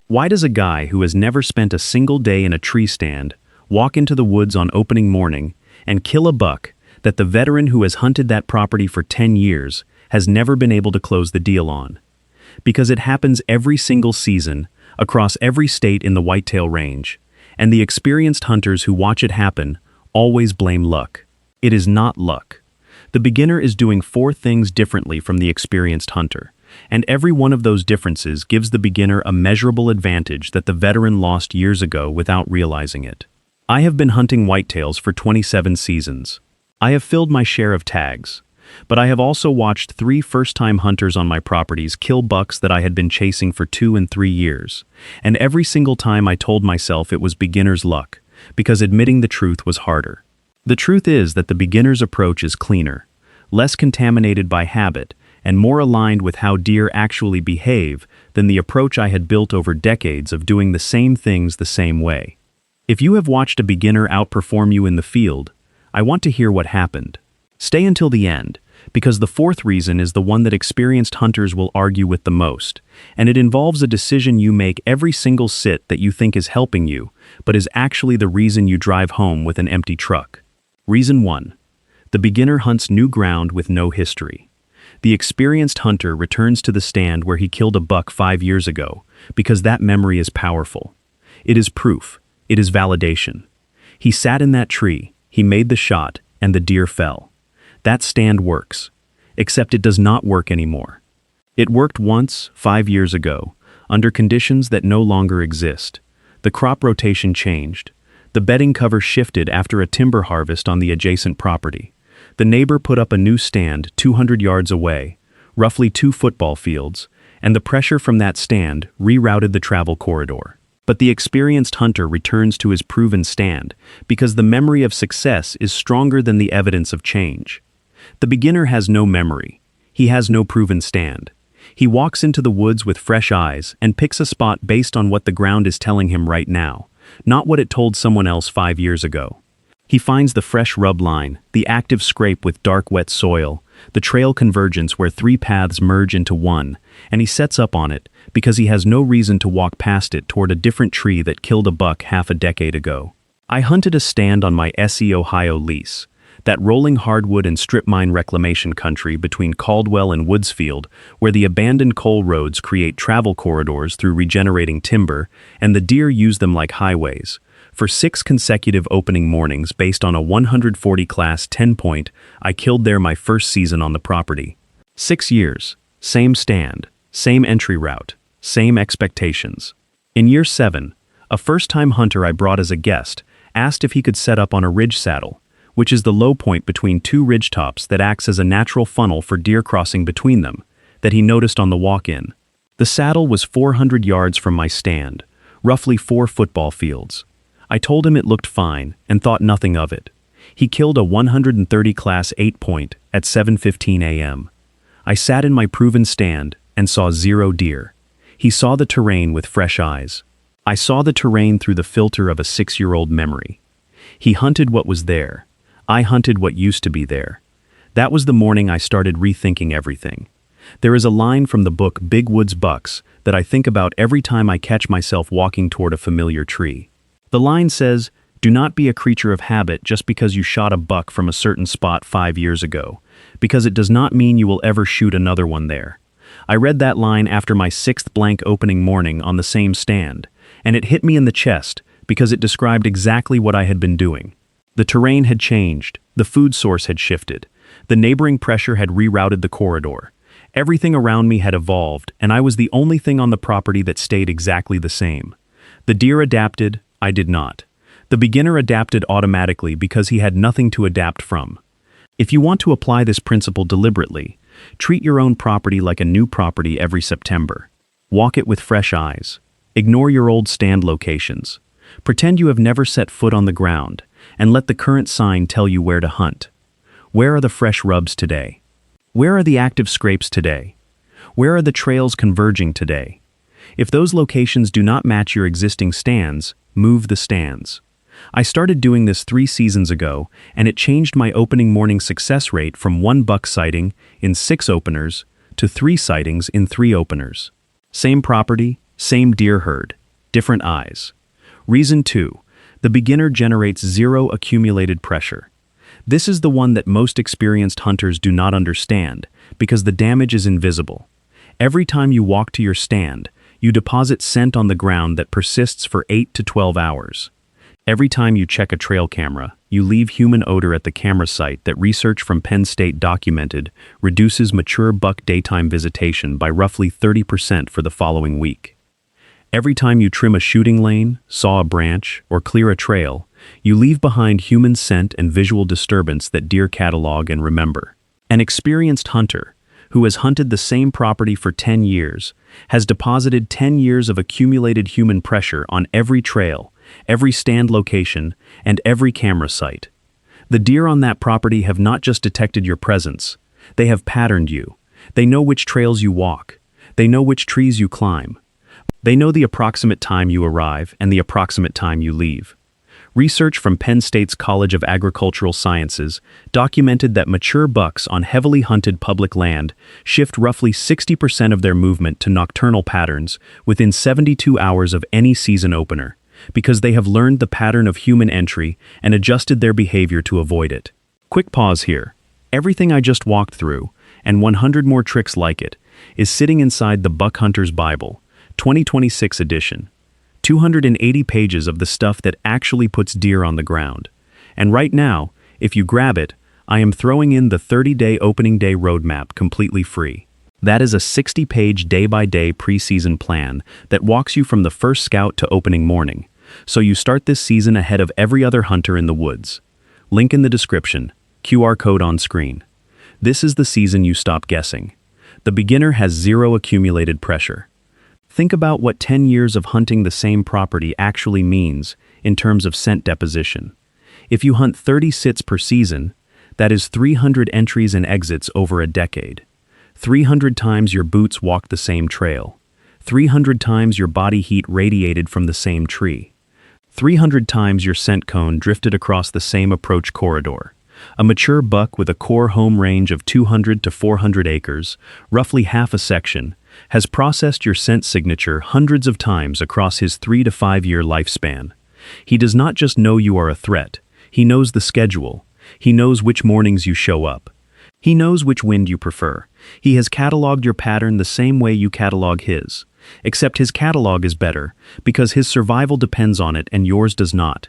Why does a guy who has never spent a single day in a tree stand walk into the woods on opening morning and kill a buck that the veteran who has hunted that property for 10 years has never been able to close the deal on? Because it happens every single season, across every state in the whitetail range, and the experienced hunters who watch it happen always blame luck. It is not luck. The beginner is doing 4 things differently from the experienced hunter, and every one of those differences gives the beginner a measurable advantage that the veteran lost years ago without realizing it. I have been hunting whitetails for 27 seasons. I have filled my share of tags, but I have also watched 3 first-time hunters on my properties kill bucks that I had been chasing for 2 and 3 years, and every single time I told myself it was beginner's luck, because admitting the truth was harder. The truth is that the beginner's approach is cleaner, less contaminated by habit, and more aligned with how deer actually behave than the approach I had built over decades of doing the same things the same way. If you have watched a beginner outperform you in the field, I want to hear what happened. Stay until the end, because the 4th reason is the one that experienced hunters will argue with the most, and it involves a decision you make every single sit that you think is helping you, but is actually the reason you drive home with an empty truck. Reason 1. The beginner hunts new ground with no history. The experienced hunter returns to the stand where he killed a buck 5 years ago, because that memory is powerful. It is proof. It is validation. He sat in that tree, he made the shot, and the deer fell. That stand works. Except it does not work anymore. It worked once, 5 years ago, under conditions that no longer exist. The crop rotation changed. The bedding cover shifted after a timber harvest on the adjacent property. The neighbor put up a new stand 200 yards away, roughly 2 football fields, and the pressure from that stand rerouted the travel corridor. But the experienced hunter returns to his proven stand because the memory of success is stronger than the evidence of change. The beginner has no memory. He has no proven stand. He walks into the woods with fresh eyes and picks a spot based on what the ground is telling him right now, not what it told someone else 5 years ago. He finds the fresh rub line, the active scrape with dark wet soil, the trail convergence where 3 paths merge into one, and he sets up on it because he has no reason to walk past it toward a different tree that killed a buck half a decade ago. I hunted a stand on my SE Ohio lease, that rolling hardwood and strip mine reclamation country between Caldwell and Woodsfield, where the abandoned coal roads create travel corridors through regenerating timber, and the deer use them like highways. For 6 consecutive opening mornings based on a 140 class 10-point, I killed there my first season on the property. 6 years, same stand, same entry route, same expectations. In year 7, a first-time hunter I brought as a guest asked if he could set up on a ridge saddle, which is the low point between 2 ridge tops that acts as a natural funnel for deer crossing between them, that he noticed on the walk-in. The saddle was 400 yards from my stand, roughly 4 football fields. I told him it looked fine and thought nothing of it. He killed a 130 class 8-point at 7:15 a.m. I sat in my proven stand and saw 0 deer. He saw the terrain with fresh eyes. I saw the terrain through the filter of a 6-year-old memory. He hunted what was there. I hunted what used to be there. That was the morning I started rethinking everything. There is a line from the book Big Woods Bucks that I think about every time I catch myself walking toward a familiar tree. The line says, "Do not be a creature of habit just because you shot a buck from a certain spot 5 years ago, because it does not mean you will ever shoot another one there." I read that line after my 6th blank opening morning on the same stand, and it hit me in the chest because it described exactly what I had been doing. The terrain had changed, the food source had shifted, the neighboring pressure had rerouted the corridor. Everything around me had evolved, and I was the only thing on the property that stayed exactly the same. The deer adapted, I did not. The beginner adapted automatically because he had nothing to adapt from. If you want to apply this principle deliberately, treat your own property like a new property every September. Walk it with fresh eyes. Ignore your old stand locations. Pretend you have never set foot on the ground, and let the current sign tell you where to hunt. Where are the fresh rubs today? Where are the active scrapes today? Where are the trails converging today? If those locations do not match your existing stands, move the stands. I started doing this 3 seasons ago, and it changed my opening morning success rate from 1 buck sighting in 6 openers to 3 sightings in 3 openers. Same property, Same deer herd, different eyes. Reason 2. The beginner generates zero accumulated pressure. This is the one that most experienced hunters do not understand, because the damage is invisible. Every time you walk to your stand, you deposit scent on the ground that persists for 8 to 12 hours. Every time you check a trail camera, you leave human odor at the camera site that research from Penn State documented reduces mature buck daytime visitation by roughly 30% for the following week. Every time you trim a shooting lane, saw a branch, or clear a trail, you leave behind human scent and visual disturbance that deer catalog and remember. An experienced hunter, who has hunted the same property for 10 years, has deposited 10 years of accumulated human pressure on every trail, every stand location, and every camera site. The deer on that property have not just detected your presence, they have patterned you. They know which trails you walk. They know which trees you climb. They know the approximate time you arrive and the approximate time you leave. Research from Penn State's College of Agricultural Sciences documented that mature bucks on heavily hunted public land shift roughly 60% of their movement to nocturnal patterns within 72 hours of any season opener, because they have learned the pattern of human entry and adjusted their behavior to avoid it. Quick pause here. Everything I just walked through, and 100 more tricks like it, is sitting inside the Buck Hunter's Bible, 2026 edition. 280 pages of the stuff that actually puts deer on the ground. And right now, if you grab it, I am throwing in the 30-day opening day roadmap completely free. That is a 60-page day-by-day preseason plan that walks you from the first scout to opening morning, so you start this season ahead of every other hunter in the woods. Link in the description, QR code on screen. This is the season you stop guessing. The beginner has zero accumulated pressure. Think about what 10 years of hunting the same property actually means in terms of scent deposition. If you hunt 30 sits per season, that is 300 entries and exits over a decade. 300 times your boots walked the same trail. 300 times your body heat radiated from the same tree. 300 times your scent cone drifted across the same approach corridor. A mature buck with a core home range of 200 to 400 acres, roughly half a section, has processed your scent signature hundreds of times across his 3 to 5 year lifespan. He does not just know you are a threat, he knows the schedule. He knows which mornings you show up. He knows which wind you prefer. He has cataloged your pattern the same way you catalog his. Except his catalog is better, because his survival depends on it and yours does not.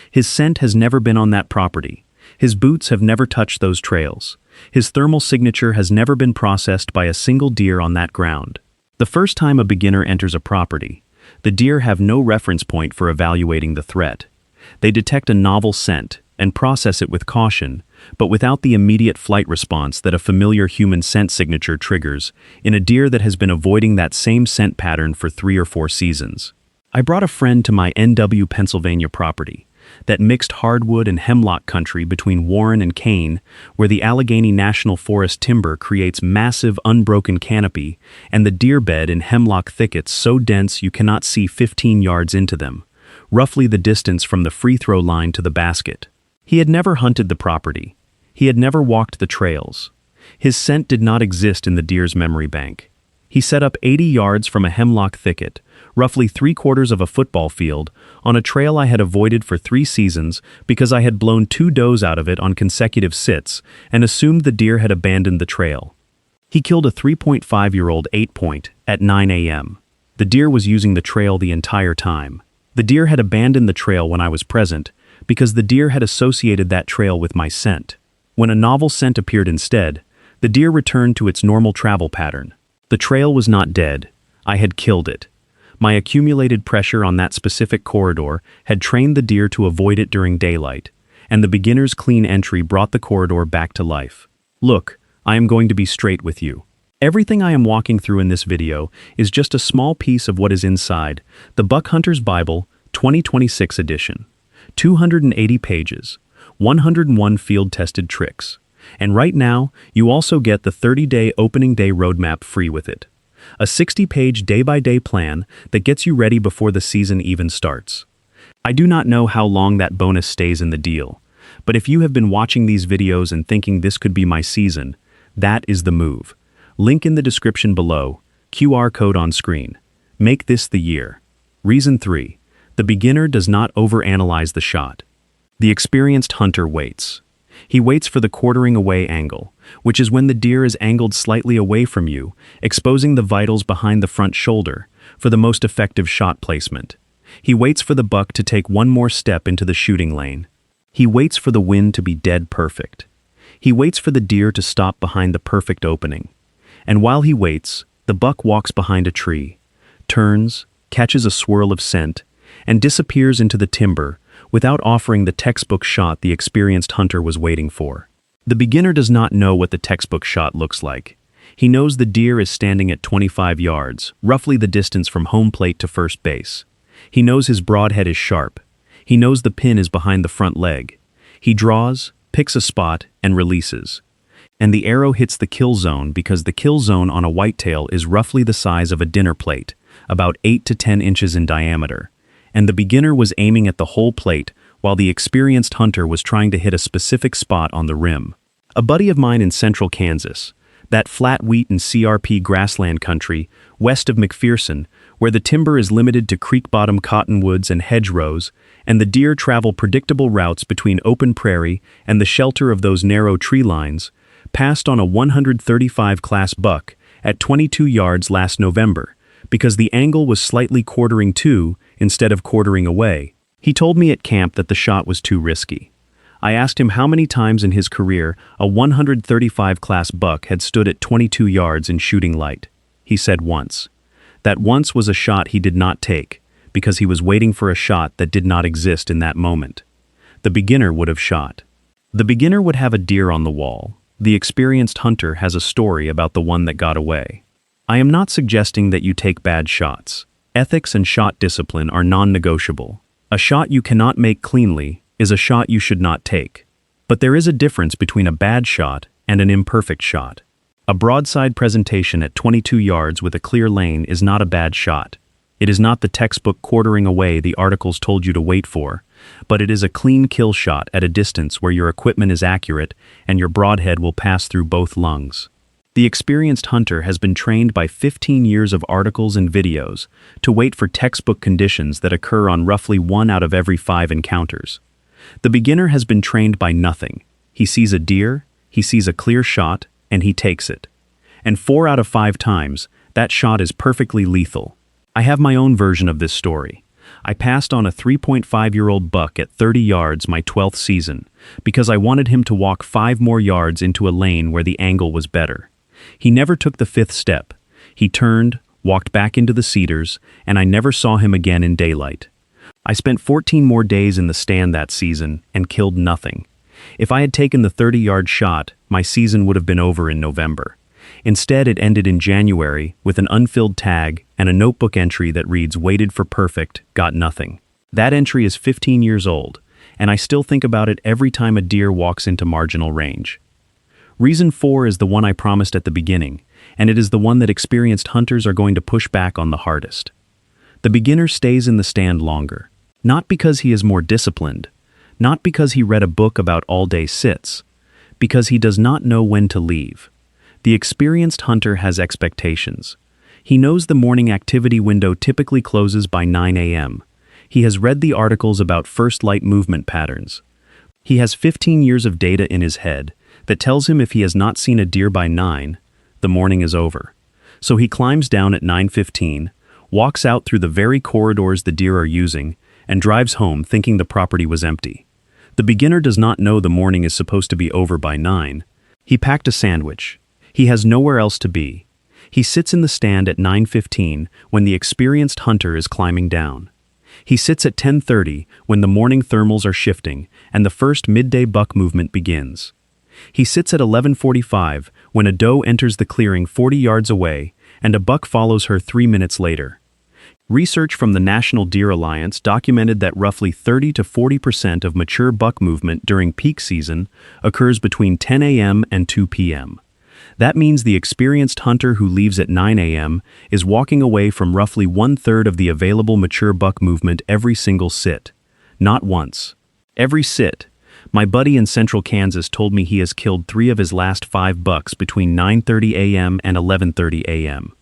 His scent has never been on that property. His boots have never touched those trails. His thermal signature has never been processed by a single deer on that ground. The first time a beginner enters a property, the deer have no reference point for evaluating the threat. They detect a novel scent and process it with caution, but without the immediate flight response that a familiar human scent signature triggers in a deer that has been avoiding that same scent pattern for 3 or 4 seasons. I brought a friend to my NW Pennsylvania property, that mixed hardwood and hemlock country between Warren and Kane, where the Allegheny National Forest timber creates massive unbroken canopy and the deer bed in hemlock thickets so dense you cannot see 15 yards into them, roughly the distance from the free throw line to the basket. He had never hunted the property. He had never walked the trails. His scent did not exist in the deer's memory bank. He set up 80 yards from a hemlock thicket, roughly 3/4 of a football field, on a trail I had avoided for 3 seasons because I had blown 2 does out of it on consecutive sits and assumed the deer had abandoned the trail. He killed a 3.5-year-old 8-point at 9 a.m. The deer was using the trail the entire time. The deer had abandoned the trail when I was present because the deer had associated that trail with my scent. When a novel scent appeared instead, the deer returned to its normal travel pattern. The trail was not dead. I had killed it. My accumulated pressure on that specific corridor had trained the deer to avoid it during daylight, and the beginner's clean entry brought the corridor back to life. Look, I am going to be straight with you. Everything I am walking through in this video is just a small piece of what is inside the Buck Hunter's Bible, 2026 edition. 280 pages, 101 field-tested tricks. And right now, you also get the 30-day opening day roadmap free with it. A 60-page day-by-day plan that gets you ready before the season even starts. I do not know how long that bonus stays in the deal, but if you have been watching these videos and thinking this could be my season, that is the move. Link in the description below, QR code on screen. Make this the year. Reason 3. The beginner does not overanalyze the shot. The experienced hunter waits. He waits for the quartering away angle, which is when the deer is angled slightly away from you, exposing the vitals behind the front shoulder, for the most effective shot placement. He waits for the buck to take one more step into the shooting lane. He waits for the wind to be dead perfect. He waits for the deer to stop behind the perfect opening. And while he waits, the buck walks behind a tree, turns, catches a swirl of scent, and disappears into the timber without offering the textbook shot the experienced hunter was waiting for. The beginner does not know what the textbook shot looks like. He knows the deer is standing at 25 yards, roughly the distance from home plate to first base. He knows his broadhead is sharp. He knows the pin is behind the front leg. He draws, picks a spot, and releases. And the arrow hits the kill zone because the kill zone on a whitetail is roughly the size of a dinner plate, about 8 to 10 inches in diameter. And the beginner was aiming at the whole plate while the experienced hunter was trying to hit a specific spot on the rim. A buddy of mine in central Kansas, that flat wheat and CRP grassland country west of McPherson, where the timber is limited to creek-bottom cottonwoods and hedgerows, and the deer travel predictable routes between open prairie and the shelter of those narrow tree lines, passed on a 135 class buck at 22 yards last November, because the angle was slightly quartering to instead of quartering away. He told me at camp that the shot was too risky. I asked him how many times in his career a 135 class buck had stood at 22 yards in shooting light. He said once. That once was a shot he did not take, because he was waiting for a shot that did not exist in that moment. The beginner would have shot. The beginner would have a deer on the wall. The experienced hunter has a story about the one that got away. I am not suggesting that you take bad shots. Ethics and shot discipline are non-negotiable. A shot you cannot make cleanly is a shot you should not take. But there is a difference between a bad shot and an imperfect shot. A broadside presentation at 22 yards with a clear lane is not a bad shot. It is not the textbook quartering away the articles told you to wait for, but it is a clean kill shot at a distance where your equipment is accurate and your broadhead will pass through both lungs. The experienced hunter has been trained by 15 years of articles and videos to wait for textbook conditions that occur on roughly 1 out of every 5 encounters. The beginner has been trained by nothing. He sees a deer, he sees a clear shot, and he takes it. And 4 out of 5 times, that shot is perfectly lethal. I have my own version of this story. I passed on a 3.5-year-old buck at 30 yards my 12th season because I wanted him to walk 5 more yards into a lane where the angle was better. He never took the 5th step. He turned, walked back into the cedars, and I never saw him again in daylight. I spent 14 more days in the stand that season and killed nothing. If I had taken the 30-yard shot, my season would have been over in November. Instead, it ended in January with an unfilled tag and a notebook entry that reads "Waited for perfect, got nothing." That entry is 15 years old, and I still think about it every time a deer walks into marginal range. Reason 4 is the one I promised at the beginning, and it is the one that experienced hunters are going to push back on the hardest. The beginner stays in the stand longer, not because he is more disciplined, not because he read a book about all-day sits, because he does not know when to leave. The experienced hunter has expectations. He knows the morning activity window typically closes by 9 a.m. He has read the articles about first light movement patterns. He has 15 years of data in his head that tells him if he has not seen a deer by 9, the morning is over. So he climbs down at 9:15, walks out through the very corridors the deer are using, and drives home thinking the property was empty. The beginner does not know the morning is supposed to be over by 9. He packed a sandwich. He has nowhere else to be. He sits in the stand at 9:15 when the experienced hunter is climbing down. He sits at 10:30 when the morning thermals are shifting and the first midday buck movement begins. He sits at 11:45 when a doe enters the clearing 40 yards away and a buck follows her 3 minutes later. Research from the National Deer Alliance documented that roughly 30 to 40% of mature buck movement during peak season occurs between 10 a.m. and 2 p.m. That means the experienced hunter who leaves at 9 a.m. is walking away from roughly 1/3 of the available mature buck movement every single sit. Not once. Every sit. My buddy in central Kansas told me he has killed 3 of his last 5 bucks between 9:30 a.m. and 11:30 a.m.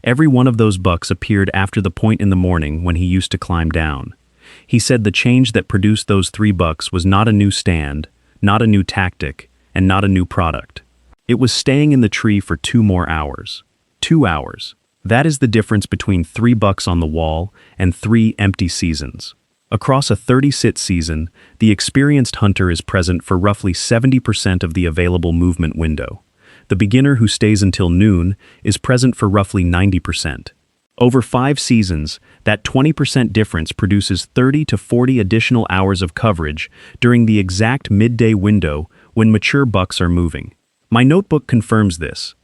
Every one of those bucks appeared after the point in the morning when he used to climb down. He said the change that produced those 3 bucks was not a new stand, not a new tactic, and not a new product. It was staying in the tree for 2 more hours. 2 hours. That is the difference between 3 bucks on the wall and 3 empty seasons. Across a 30-sit season, the experienced hunter is present for roughly 70% of the available movement window. The beginner who stays until noon is present for roughly 90%. Over 5 seasons, that 20% difference produces 30 to 40 additional hours of coverage during the exact midday window when mature bucks are moving. My notebook confirms this.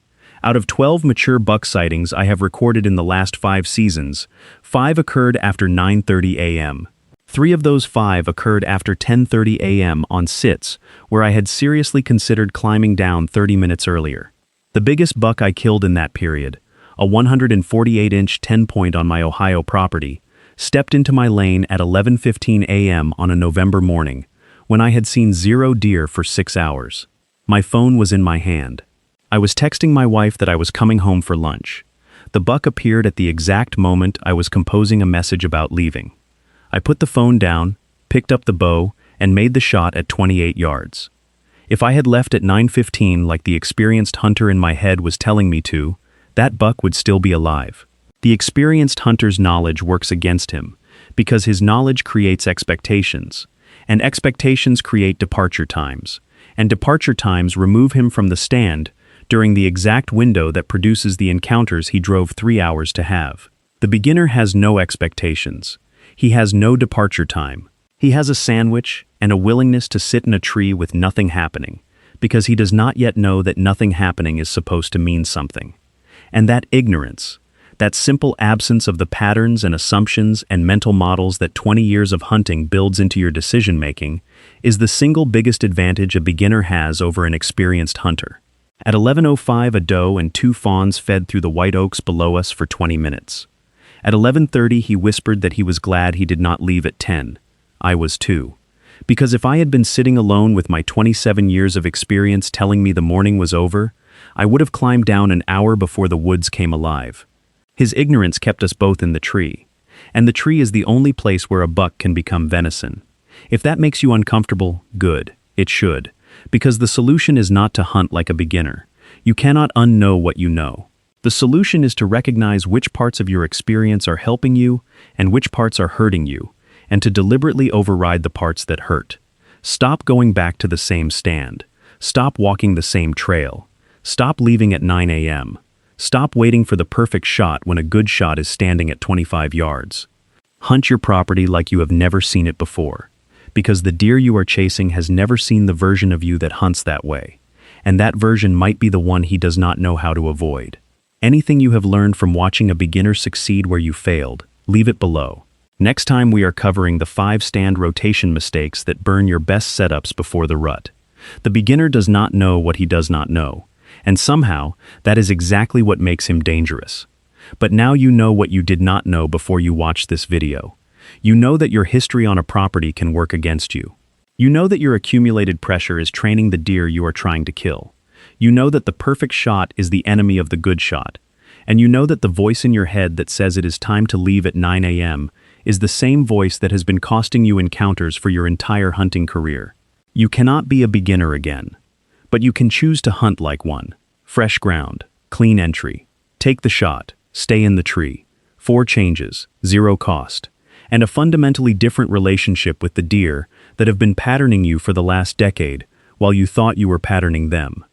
Out of 12 mature buck sightings I have recorded in the last 5 seasons, 5 occurred after 9:30 a.m. 3 of those 5 occurred after 10:30 a.m. on sits where I had seriously considered climbing down 30 minutes earlier. The biggest buck I killed in that period, a 148-inch 10-point on my Ohio property, stepped into my lane at 11:15 a.m. on a November morning, when I had seen 0 deer for 6 hours. My phone was in my hand. I was texting my wife that I was coming home for lunch. The buck appeared at the exact moment I was composing a message about leaving. I put the phone down, picked up the bow, and made the shot at 28 yards. If I had left at 9:15 like the experienced hunter in my head was telling me to, that buck would still be alive. The experienced hunter's knowledge works against him, because his knowledge creates expectations, and expectations create departure times, and departure times remove him from the stand during the exact window that produces the encounters he drove 3 hours to have. The beginner has no expectations. He has no departure time. He has a sandwich and a willingness to sit in a tree with nothing happening, because he does not yet know that nothing happening is supposed to mean something. And that ignorance, that simple absence of the patterns and assumptions and mental models that 20 years of hunting builds into your decision-making, is the single biggest advantage a beginner has over an experienced hunter. At 11:05, a doe and 2 fawns fed through the white oaks below us for 20 minutes. At 11:30, he whispered that he was glad he did not leave at 10. I was too. Because if I had been sitting alone with my 27 years of experience telling me the morning was over, I would have climbed down an hour before the woods came alive. His ignorance kept us both in the tree. And the tree is the only place where a buck can become venison. If that makes you uncomfortable, good. It should. Because the solution is not to hunt like a beginner. You cannot unknow what you know. The solution is to recognize which parts of your experience are helping you and which parts are hurting you, and to deliberately override the parts that hurt. Stop going back to the same stand. Stop walking the same trail. Stop leaving at 9 a.m. Stop waiting for the perfect shot when a good shot is standing at 25 yards. Hunt your property like you have never seen it before, because the deer you are chasing has never seen the version of you that hunts that way, and that version might be the one he does not know how to avoid. Anything you have learned from watching a beginner succeed where you failed, leave it below. Next time we are covering the 5 stand rotation mistakes that burn your best setups before the rut. The beginner does not know what he does not know, and somehow, that is exactly what makes him dangerous. But now you know what you did not know before you watched this video. You know that your history on a property can work against you. You know that your accumulated pressure is training the deer you are trying to kill. You know that the perfect shot is the enemy of the good shot. And you know that the voice in your head that says it is time to leave at 9 a.m. is the same voice that has been costing you encounters for your entire hunting career. You cannot be a beginner again. But you can choose to hunt like one. Fresh ground, clean entry, take the shot, stay in the tree, 4 changes, 0 cost, and a fundamentally different relationship with the deer that have been patterning you for the last decade while you thought you were patterning them.